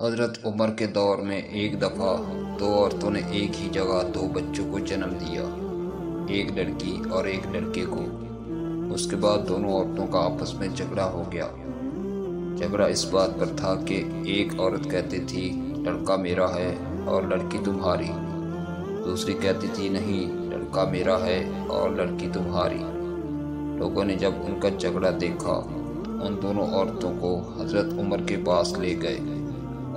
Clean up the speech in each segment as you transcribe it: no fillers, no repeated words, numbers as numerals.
حضرت عمر کے دور میں ایک دفعہ دو عورتوں نے ایک ہی جگہ دو بچوں کو جنم دیا، ایک لڑکی اور ایک لڑکے کو۔ اس کے بعد دونوں عورتوں کا آپس میں جھگڑا ہو گیا۔ جھگڑا اس بات پر تھا کہ ایک عورت کہتی تھی لڑکا میرا ہے اور لڑکی تمہاری، دوسری کہتی تھی نہیں لڑکا میرا ہے اور لڑکی تمہاری۔ لوگوں نے جب ان کا جھگڑا دیکھا ان دونوں عورتوں کو حضرت عمر کے پاس لے گئے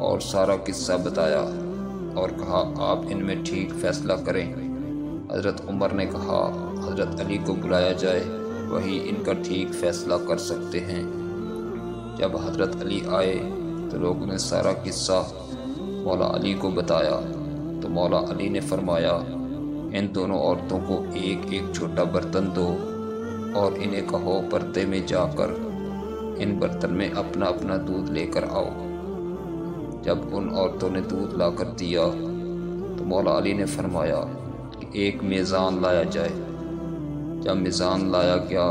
اور سارا قصہ بتایا اور کہا آپ ان میں ٹھیک فیصلہ کریں۔ حضرت عمر نے کہا حضرت علی کو بلایا جائے، وہی ان کا ٹھیک فیصلہ کر سکتے ہیں۔ جب حضرت علی آئے تو لوگوں نے سارا قصہ مولا علی کو بتایا تو مولا علی نے فرمایا ان دونوں عورتوں کو ایک ایک چھوٹا برتن دو اور انہیں کہو پردے میں جا کر ان برتن میں اپنا اپنا دودھ لے کر آؤ۔ جب ان عورتوں نے دودھ لا کر دیا تو مولا علی نے فرمایا کہ ایک میزان لایا جائے۔ جب میزان لایا گیا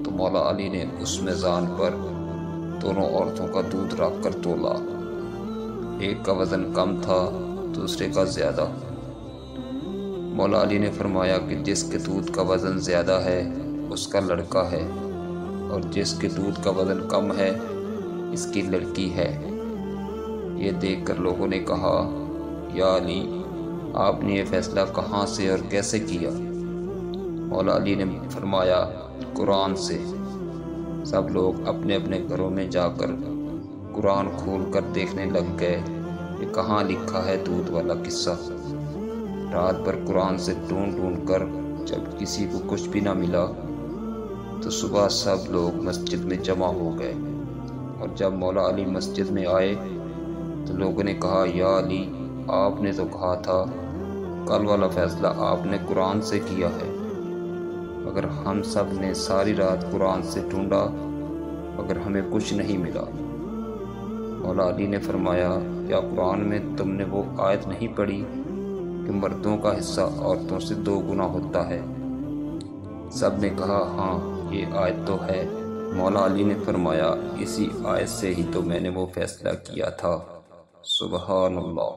تو مولا علی نے اس میزان پر دونوں عورتوں کا دودھ رکھ کر تولا۔ ایک کا وزن کم تھا، دوسرے کا زیادہ۔ مولا علی نے فرمایا کہ جس کے دودھ کا وزن زیادہ ہے اس کا لڑکا ہے اور جس کے دودھ کا وزن کم ہے اس کی لڑکی ہے۔ یہ دیکھ کر لوگوں نے کہا یا علی آپ نے یہ فیصلہ کہاں سے اور کیسے کیا؟ مولا علی نے فرمایا قرآن سے۔ سب لوگ اپنے اپنے گھروں میں جا کر قرآن کھول کر دیکھنے لگ گئے کہ کہاں لکھا ہے دودھ والا قصہ۔ رات بھر قرآن سے ڈھونڈ ڈھونڈ کر جب کسی کو کچھ بھی نہ ملا تو صبح سب لوگ مسجد میں جمع ہو گئے، اور جب مولا علی مسجد میں آئے تو لوگوں نے کہا یا علی آپ نے تو کہا تھا کل والا فیصلہ آپ نے قرآن سے کیا ہے، مگر ہم سب نے ساری رات قرآن سے ڈھونڈا مگر ہمیں کچھ نہیں ملا۔ مولا علی نے فرمایا کیا قرآن میں تم نے وہ آیت نہیں پڑھی کہ مردوں کا حصہ عورتوں سے 2 گنا ہوتا ہے؟ سب نے کہا ہاں یہ آیت تو ہے۔ مولا علی نے فرمایا اسی آیت سے ہی تو میں نے وہ فیصلہ کیا تھا۔ سبحان اللہ۔